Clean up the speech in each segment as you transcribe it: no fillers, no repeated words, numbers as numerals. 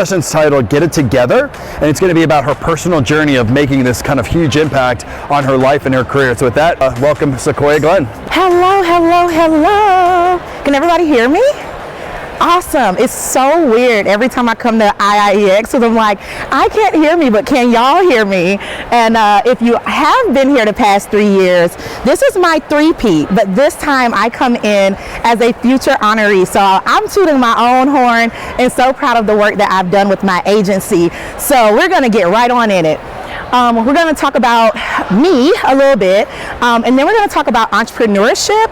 Session's titled Get It Together, and it's going to be about her personal journey of making this kind of huge impact on her life and her career. So with that, welcome Sequoia Glenn. Hello, hello, hello. Can everybody hear me? Awesome. It's so weird every time I come to IIEX because I'm like, I can't hear me, but can y'all hear me? And if you have been here the past 3 years, this is my three-peat, but this time I come in as a future honoree. So I'm tooting my own horn and so proud of the work that I've done with my agency. So we're going to get right on in it. We're going to talk about me a little bit, and then we're going to talk about entrepreneurship.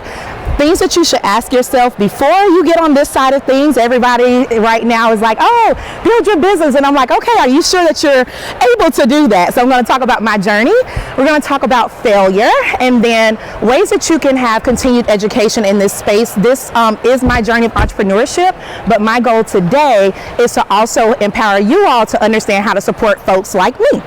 Things that you should ask yourself before you get on this side of things. Everybody right now is like, oh, build your business. And I'm like, okay, are you sure that you're able to do that? So I'm going to talk about my journey. We're going to talk about failure and then ways that you can have continued education in this space. This is my journey of entrepreneurship, but my goal today is to also empower you all to understand how to support folks like me.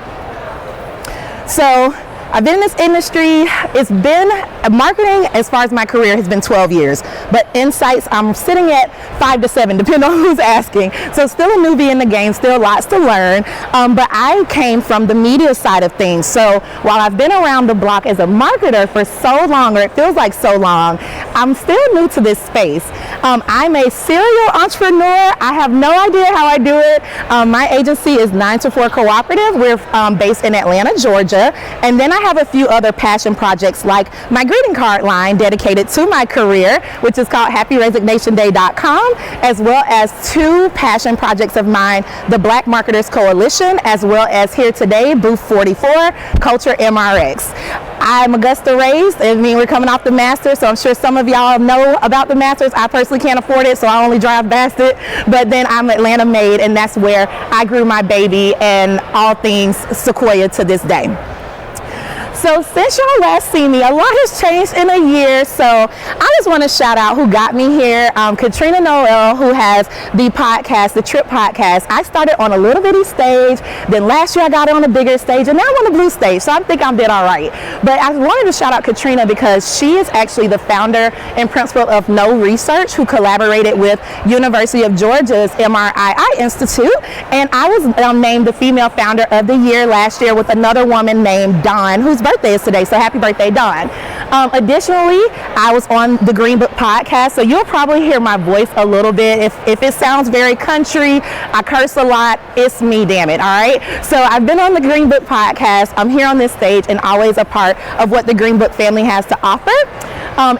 So I've been in this industry. It's been marketing as far as my career has been 12 years, but insights I'm sitting at 5 to 7 depending on who's asking. So still a newbie in the game, still lots to learn, but I came from the media side of things. So while I've been around the block as a marketer for so long, or it feels like so long, I'm still new to this space. I'm a serial entrepreneur. I have no idea how I do it. My agency is 9 to 4 Cooperative. We're based in Atlanta, Georgia, and then I have a few other passion projects like my greeting card line dedicated to my career, which is called HappyResignationDay.com, as well as 2 passion projects of mine, the Black Marketers Coalition, as well as Here Today, Booth 44, Culture MRX. I'm Augusta raised. I mean, we're coming off the Masters, so I'm sure some of y'all know about the Masters. I personally can't afford it, so I only drive past it. But then I'm Atlanta made, and that's where I grew my baby and all things Sequoia to this day. So since y'all last seen me, a lot has changed in a year. So I just want to shout out who got me here. Katrina Noel, who has the podcast, the Trip Podcast. I started on a little bitty stage. Then last year I got on a bigger stage, and now I'm on the blue stage. So I think I'm did all right. But I wanted to shout out Katrina because she is actually the founder and principal of No Research, who collaborated with University of Georgia's MRII Institute. And I was named the female founder of the year last year with another woman named Dawn, whose birthday is today, so happy birthday, Dawn. Additionally, I was on the Green Book podcast, so you'll probably hear my voice a little bit. If it sounds very country, I curse a lot, it's me, damn it, all right? So I've been on the Green Book podcast. I'm here on this stage and always a part of what the Green Book family has to offer.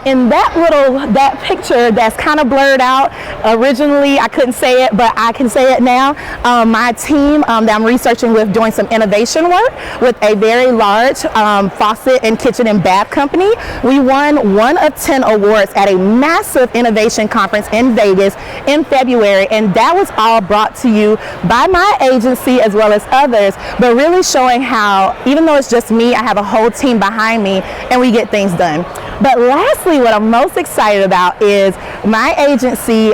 In that picture that's kind of blurred out, originally I couldn't say it, but I can say it now. My team that I'm researching with doing some innovation work with a very large faucet and kitchen and bath company. We won 1 of 10 awards at a massive innovation conference in Vegas in February, and that was all brought to you by my agency as well as others, but really showing how even though it's just me, I have a whole team behind me and we get things done. But lastly, what I'm most excited about is my agency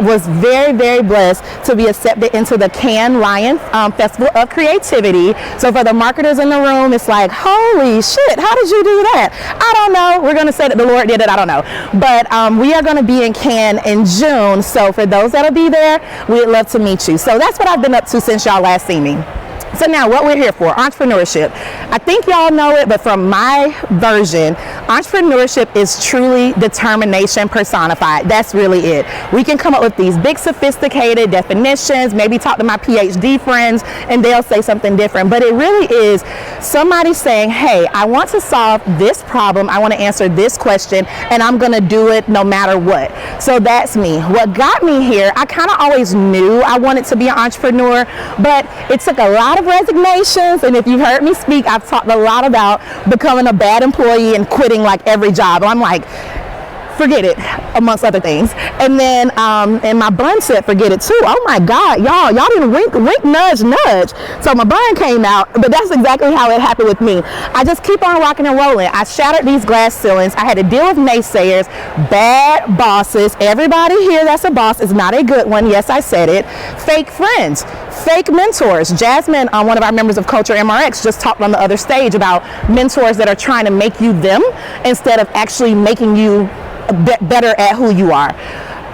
was very, very blessed to be accepted into the Cannes Lion Festival of Creativity. So for the marketers in the room, it's like, holy shit, how did you do that? I don't know. We're going to say that the Lord did it. I don't know. But we are going to be in Cannes in June. So for those that'll be there, we'd love to meet you. So that's what I've been up to since y'all last seen me. So now what we're here for, entrepreneurship. I think y'all know it, but from my version, entrepreneurship is truly determination personified. That's really it. We can come up with these big sophisticated definitions, maybe talk to my PhD friends and they'll say something different, but it really is somebody saying, hey, I want to solve this problem, I want to answer this question, and I'm going to do it no matter what. So that's me. What got me here, I kind of always knew I wanted to be an entrepreneur, but it took a lot of resignations, and if you've heard me speak, I've talked a lot about becoming a bad employee and quitting like every job. I'm like, forget it, amongst other things. And then, and my bun said, forget it too. Oh my God, y'all didn't wink, nudge, nudge. So my bun came out, but that's exactly how it happened with me. I just keep on rocking and rolling. I shattered these glass ceilings. I had to deal with naysayers, bad bosses. Everybody here that's a boss is not a good one. Yes, I said it. Fake friends, fake mentors. Jasmine, one of our members of Culture MRX, just talked on the other stage about mentors that are trying to make you them instead of actually making you better at who you are.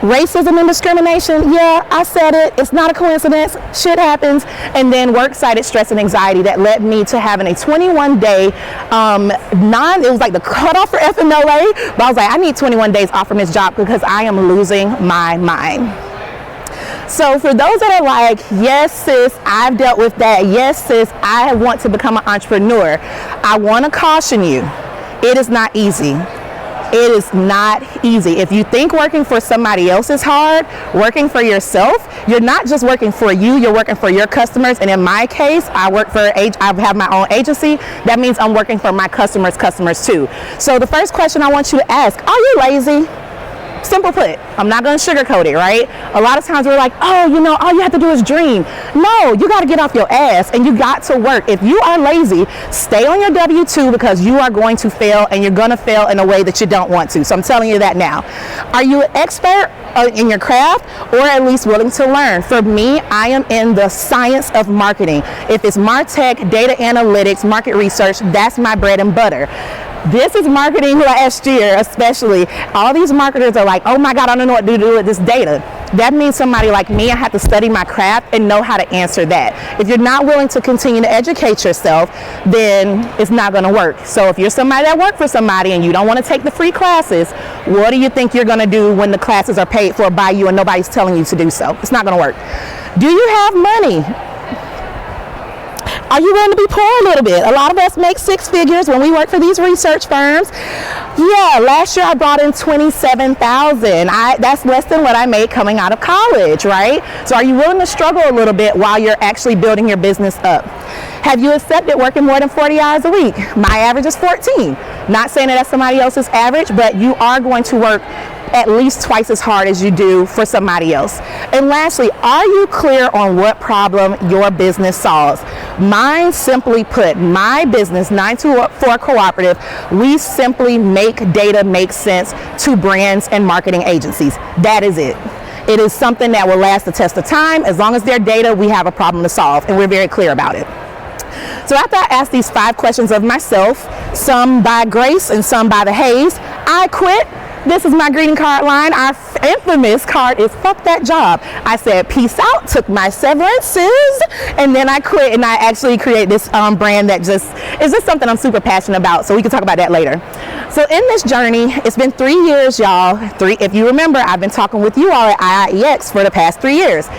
Racism and discrimination, yeah, I said it. It's not a coincidence. Shit happens. And then work-cited stress and anxiety that led me to having a 21-day, it was like the cutoff for FMLA, but I was like, I need 21 days off from this job because I am losing my mind. So for those that are like, yes, sis, I've dealt with that. Yes, sis, I want to become an entrepreneur. I want to caution you, it is not easy. It is not easy. If you think working for somebody else is hard, working for yourself, you're not just working for you, you're working for your customers. And in my case, I have my own agency. That means I'm working for my customers' customers too. So the first question I want you to ask, are you lazy? Simple put, I'm not going to sugarcoat it, right? A lot of times we're like, oh, you know, all you have to do is dream. No, you got to get off your ass and you got to work. If you are lazy, stay on your W-2 because you are going to fail and you're going to fail in a way that you don't want to. So I'm telling you that now. Are you an expert in your craft or at least willing to learn? For me, I am in the science of marketing. If it's MarTech, data analytics, market research, that's my bread and butter. This is marketing last year, especially. All these marketers are like, oh my God, I don't know what to do with this data. That means somebody like me, I have to study my craft and know how to answer that. If you're not willing to continue to educate yourself, then it's not going to work. So if you're somebody that works for somebody and you don't want to take the free classes, what do you think you're going to do when the classes are paid for by you and nobody's telling you to do so? It's not going to work. Do you have money? Are you willing to be poor a little bit? A lot of us make six figures when we work for these research firms. Yeah, last year I brought in $27,000. That's less than what I made coming out of college, right? So are you willing to struggle a little bit while you're actually building your business up? Have you accepted working more than 40 hours a week? My average is 14. Not saying that that's somebody else's average, but you are going to work at least twice as hard as you do for somebody else. And lastly, are you clear on what problem your business solves? Mine, simply put, my business, 924 Cooperative, we simply make data make sense to brands and marketing agencies. That is it. It is something that will last the test of time. As long as they're data, we have a problem to solve, and we're very clear about it. So after I asked these 5 questions of myself, some by grace and some by the haze, I quit. This is my greeting card line. Our infamous card is fuck that job. I said peace out, took my severances, and then I quit and I actually create this brand that is just something I'm super passionate about. So we can talk about that later. So in this journey, it's been 3 years, y'all. If you remember, I've been talking with you all at IIEX for the past 3 years.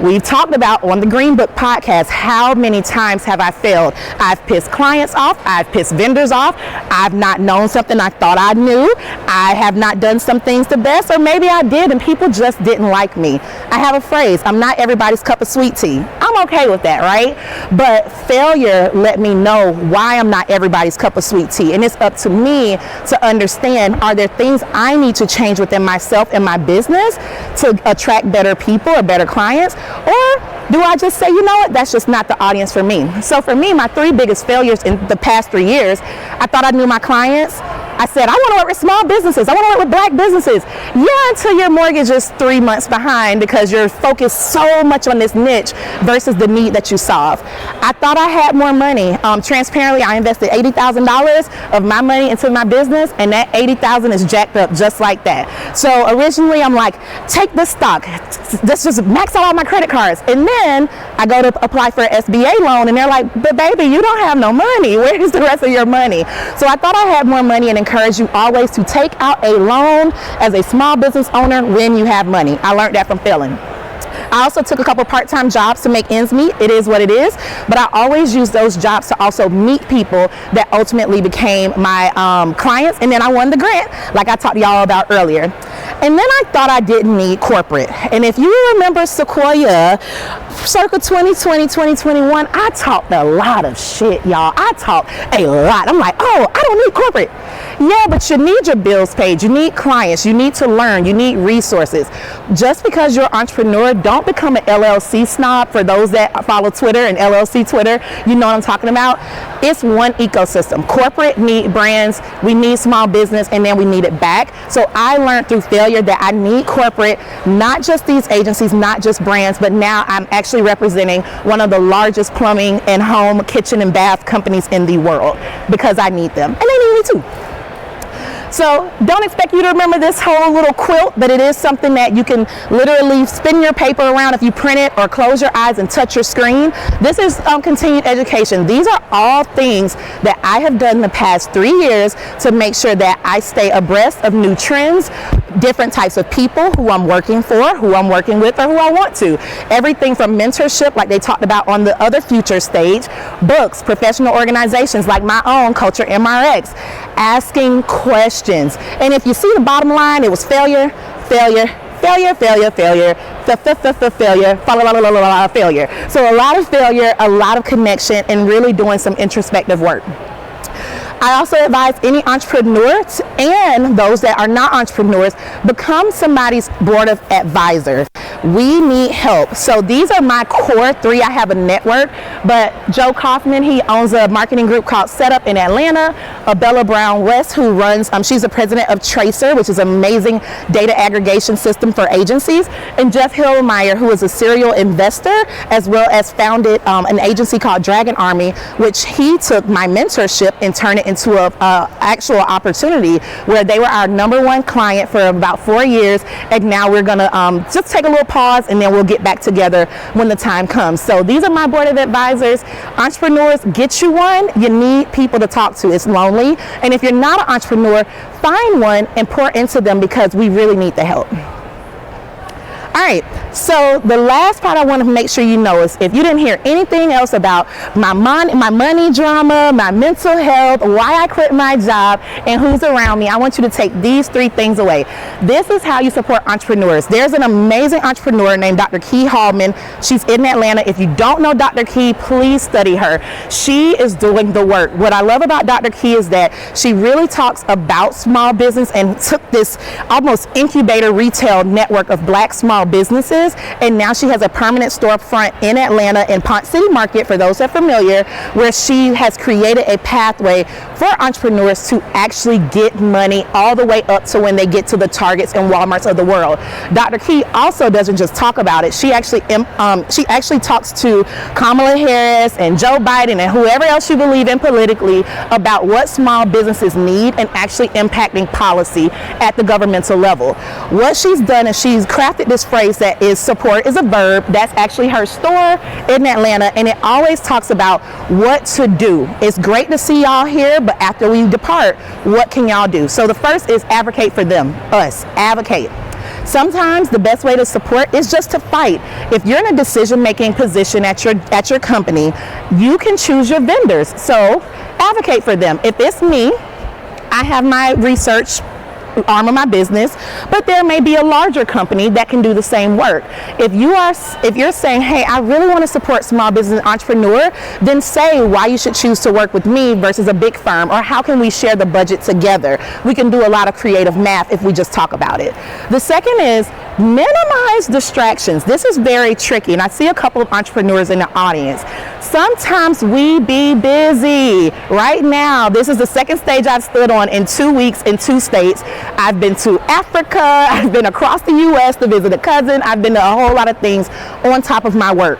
We've talked about on the Green Book podcast, how many times have I failed? I've pissed clients off. I've pissed vendors off. I've not known something I thought I knew. I have not done some things the best, or maybe I did and people just didn't like me. I have a phrase, I'm not everybody's cup of sweet tea. I'm okay with that, right? But failure let me know why I'm not everybody's cup of sweet tea. And it's up to me to understand, are there things I need to change within myself and my business to attract better people or better clients? Or do I just say, you know what, that's just not the audience for me? So for me, my 3 biggest failures in the past 3 years, I thought I knew my clients. I said, I want to work with small businesses. I want to work with black businesses. Yeah, until your mortgage is 3 months behind because you're focused so much on this niche versus the need that you solve. I thought I had more money. Transparently, I invested $80,000 of my money into my business, and that $80,000 is jacked up just like that. So originally, I'm like, take this stock. Let's just max out all my credit cards. And then I go to apply for an SBA loan, and they're like, but baby, you don't have no money. Where is the rest of your money? So I thought I had more money, and encourage you always to take out a loan as a small business owner when you have money. I learned that from failing. I also took a couple part-time jobs to make ends meet. It is what it is, but I always use those jobs to also meet people that ultimately became my clients, and then I won the grant like I talked to y'all about earlier. And then I thought I didn't need corporate. And if you remember Sequoia, circa 2020, 2021, I talked a lot of shit, y'all. I talked a lot. I'm like, oh, I don't need corporate. Yeah, but you need your bills paid. You need clients. You need to learn. You need resources. Just because you're an entrepreneur, don't become an LLC snob. For those that follow Twitter and LLC Twitter, you know what I'm talking about. It's one ecosystem. Corporate need brands. We need small business, and then we need it back. So I learned through failure that I need corporate, not just these agencies, not just brands, but now I'm actually representing one of the largest plumbing and home, kitchen, and bath companies in the world because I need them, and they need me too. So don't expect you to remember this whole little quilt, but it is something that you can literally spin your paper around if you print it, or close your eyes and touch your screen. This is continued education. These are all things that I have done the past 3 years to make sure that I stay abreast of new trends, different types of people who I'm working for, who I'm working with, or who I want to. Everything from mentorship, like they talked about on the other future stage, books, professional organizations like my own, Culture MRX, asking questions. And if you see the bottom line, it was failure, failure, failure, failure, failure, failure, failure. So a lot of failure, a lot of connection, and really doing some introspective work. I also advise any entrepreneurs and those that are not entrepreneurs, become somebody's board of advisors. We need help. So these are my core 3. I have a network, but Joe Kaufman, he owns a marketing group called Setup in Atlanta. Bella Brown West, who runs, she's the president of Tracer, which is an amazing data aggregation system for agencies. And Jeff Hillmeyer, who is a serial investor, as well as founded an agency called Dragon Army, which he took my mentorship and turned it into a actual opportunity where they were our #1 client for about 4 years. And now we're gonna just take a little pause, and then we'll get back together when the time comes. So these are my board of advisors. Entrepreneurs, get you one. You need people to talk to. It's lonely. And if you're not an entrepreneur, find one and pour into them, because we really need the help. All right, so the last part I want to make sure you know is, if you didn't hear anything else about my money drama, my mental health, why I quit my job, and who's around me, I want you to take these 3 things away. This is how you support entrepreneurs. There's an amazing entrepreneur named Dr. Key Hallman. She's in Atlanta. If you don't know Dr. Key, please study her. She is doing the work. What I love about Dr. Key is that she really talks about small business and took this almost incubator retail network of Black small businesses, and now she has a permanent storefront in Atlanta in Ponce City Market, for those that are familiar, where she has created a pathway for entrepreneurs to actually get money all the way up to when they get to the Targets and Walmarts of the world. Dr. Key also doesn't just talk about it. She actually talks to Kamala Harris and Joe Biden and whoever else you believe in politically about what small businesses need, and actually impacting policy at the governmental level. What she's done is she's crafted this phrase that is support is a verb. That's actually her store in Atlanta, and it always talks about what to do. It's great to see y'all here, but after we depart, what can y'all do? So the first is advocate for them, us, advocate. Sometimes the best way to support is just to fight. If you're in a decision-making position at your company, you can choose your vendors. So advocate for them. If it's me, I have my research arm of my business, but there may be a larger company that can do the same work. If you're saying, hey, I really want to support small business entrepreneur, then say why you should choose to work with me versus a big firm, or how can we share the budget together. We can do a lot of creative math if we just talk about it. The second is minimize distractions. This is very tricky, and I see a couple of entrepreneurs in the audience. Sometimes we be busy. Right now, this is the second stage I've stood on in 2 weeks in 2 states. I've been to Africa, I've been across the US to visit a cousin, I've been to a whole lot of things on top of my work.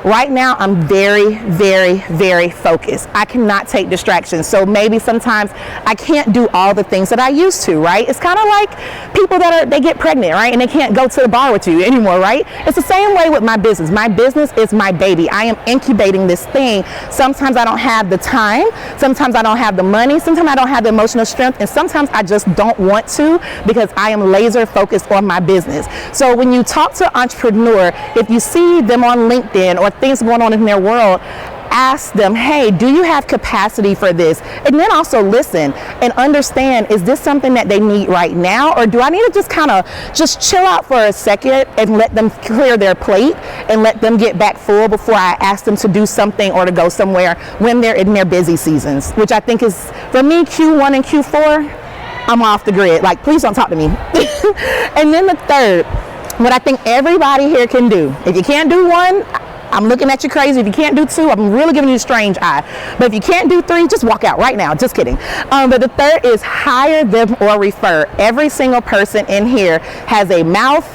Right now, I'm very, very, very focused. I cannot take distractions. So maybe sometimes I can't do all the things that I used to, right? It's kind of like people they get pregnant, right? And they can't go to the bar with you anymore, right? It's the same way with my business. My business is my baby. I am incubating this thing. Sometimes I don't have the time. Sometimes I don't have the money. Sometimes I don't have the emotional strength. And sometimes I just don't want to, because I am laser focused on my business. So when you talk to an entrepreneur, if you see them on LinkedIn or things going on in their world, ask them, hey, do you have capacity for this? And then also listen and understand, is this something that they need right now? Or do I need to just chill out for a second and let them clear their plate and let them get back full before I ask them to do something or to go somewhere when they're in their busy seasons, which I think is, for me, Q1 and Q4, I'm off the grid. Like, please don't talk to me. And then the third, what I think everybody here can do, if you can't do one, I'm looking at you crazy. If you can't do 2, I'm really giving you a strange eye. But if you can't do 3, just walk out right now. Just kidding. But the third is hire them or refer. Every single person in here has a mouth,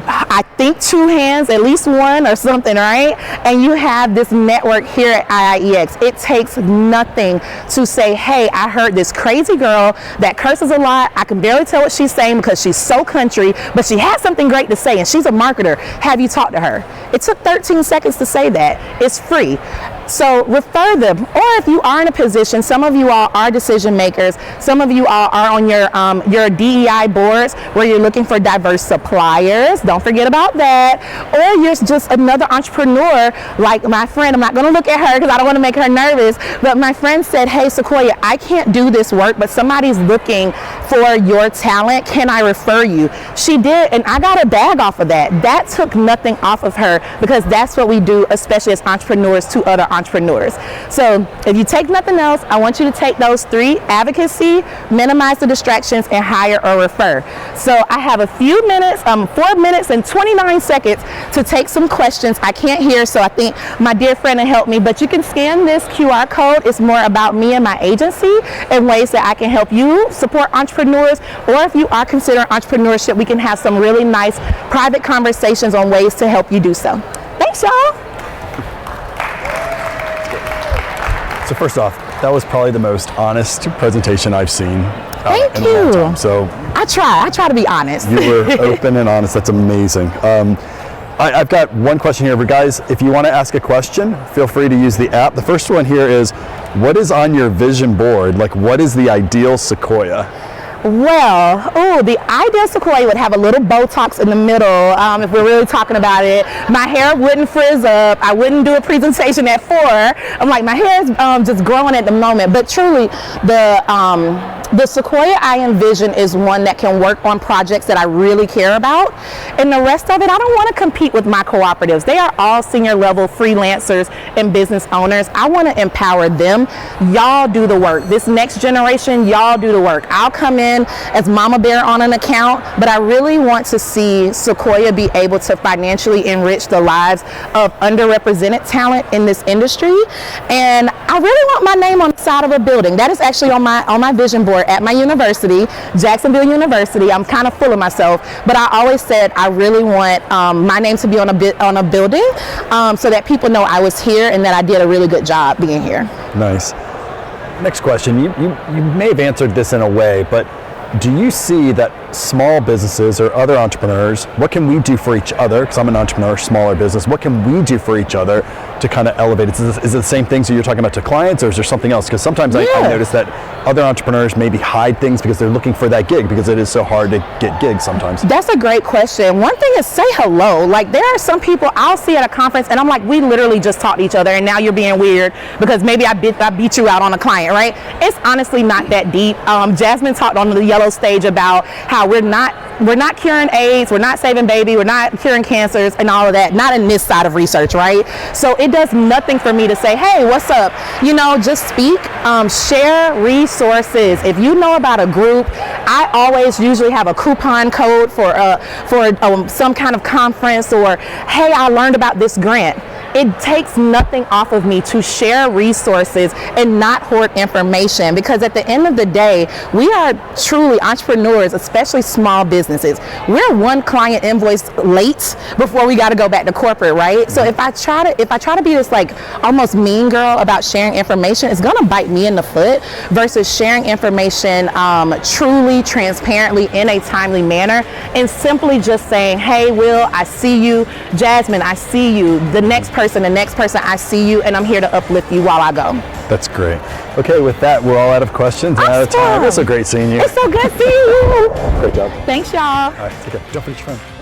I think 2 hands, at least one or something, right? And you have this network here at IIEX. It takes nothing to say, hey, I heard this crazy girl that curses a lot. I can barely tell what she's saying because she's so country, but she has something great to say and she's a marketer. Have you talked to her? It took 13 seconds to say that. It's free. So refer them. Or if you are in a position, some of you all are decision makers, some of you all are on your DEI boards where you're looking for diverse suppliers. Don't forget about that. Or you're just another entrepreneur like my friend. I'm not going to look at her because I don't want to make her nervous, but my friend said, hey Sequoia, I can't do this work, but somebody's looking for your talent. Can I refer you? She did, and I got a bag off of that. That took nothing off of her because that's what we do, especially as entrepreneurs to other entrepreneurs. So if you take nothing else, I want you to take those 3: advocacy, minimize the distractions, and hire or refer. So I have a few minutes, 4 minutes and 29 seconds to take some questions. I can't hear, so I think my dear friend will help me, but you can scan this QR code. It's more about me and my agency and ways that I can help you support entrepreneurs, or if you are considering entrepreneurship, we can have some really nice private conversations on ways to help you do so. Thanks, y'all. So first off, that was probably the most honest presentation I've seen Thank in a long you. time. So I try to be honest. you were open and honest. That's amazing. I've got one question here, but guys, if you want to ask a question, feel free to use the app. The first one here is, what is on your vision board? Like, what is the ideal Sequoia? Well, the ideal Sequoia would have a little Botox in the middle, if we're really talking about it. My hair wouldn't frizz up. I wouldn't do a presentation at 4. I'm like, my hair is just growing at the moment. But truly, the Sequoia I envision is one that can work on projects that I really care about. And the rest of it, I don't want to compete with my cooperatives. They are all senior level freelancers and business owners. I want to empower them. Y'all do the work. This next generation, y'all do the work. I'll come in as mama bear on an account, but I really want to see Sequoia be able to financially enrich the lives of underrepresented talent in this industry. And I really want my name on the side of a building. That is actually on my vision board at my university, Jacksonville University. I'm kind of full of myself, but I always said I really want my name to be on a building so that people know I was here and that I did a really good job being here. Nice. Next question. You may have answered this in a way, but do you see that small businesses or other entrepreneurs, what can we do for each other? Because I'm an entrepreneur, smaller business. What can we do for each other to kind of elevate it? Is it the same things that you're talking about to clients, or is there something else? Because sometimes I notice that other entrepreneurs maybe hide things because they're looking for that gig, because it is so hard to get gigs sometimes. That's a great question. One thing is say hello. Like, there are some people I'll see at a conference and I'm like, we literally just talked to each other and now you're being weird because maybe I beat you out on a client, right? It's honestly not that deep. Jasmine talked on the yellow stage about how we're not curing AIDS, we're not saving baby, we're not curing cancers and all of that. Not in this side of research, right? So it does nothing for me to say, hey, what's up? You know, just speak, share resources. If you know about a group, I always usually have a coupon code for some kind of conference, or hey, I learned about this grant. It takes nothing off of me to share resources and not hoard information, because at the end of the day, we are truly entrepreneurs, especially small businesses. We're one client invoice late before we got to go back to corporate, right? So if I try to be this like almost mean girl about sharing information, it's gonna bite me in the foot, versus sharing information truly, transparently, in a timely manner, and simply just saying, hey, Will, I see you. Jasmine, I see you. The next person, I see you, and I'm here to uplift you while I go. That's great. Okay, with that, we're all out of questions and out of time. It's so great seeing you. It's so good seeing you. Great job. Thanks, y'all. All right, take care. Don't forget your phone.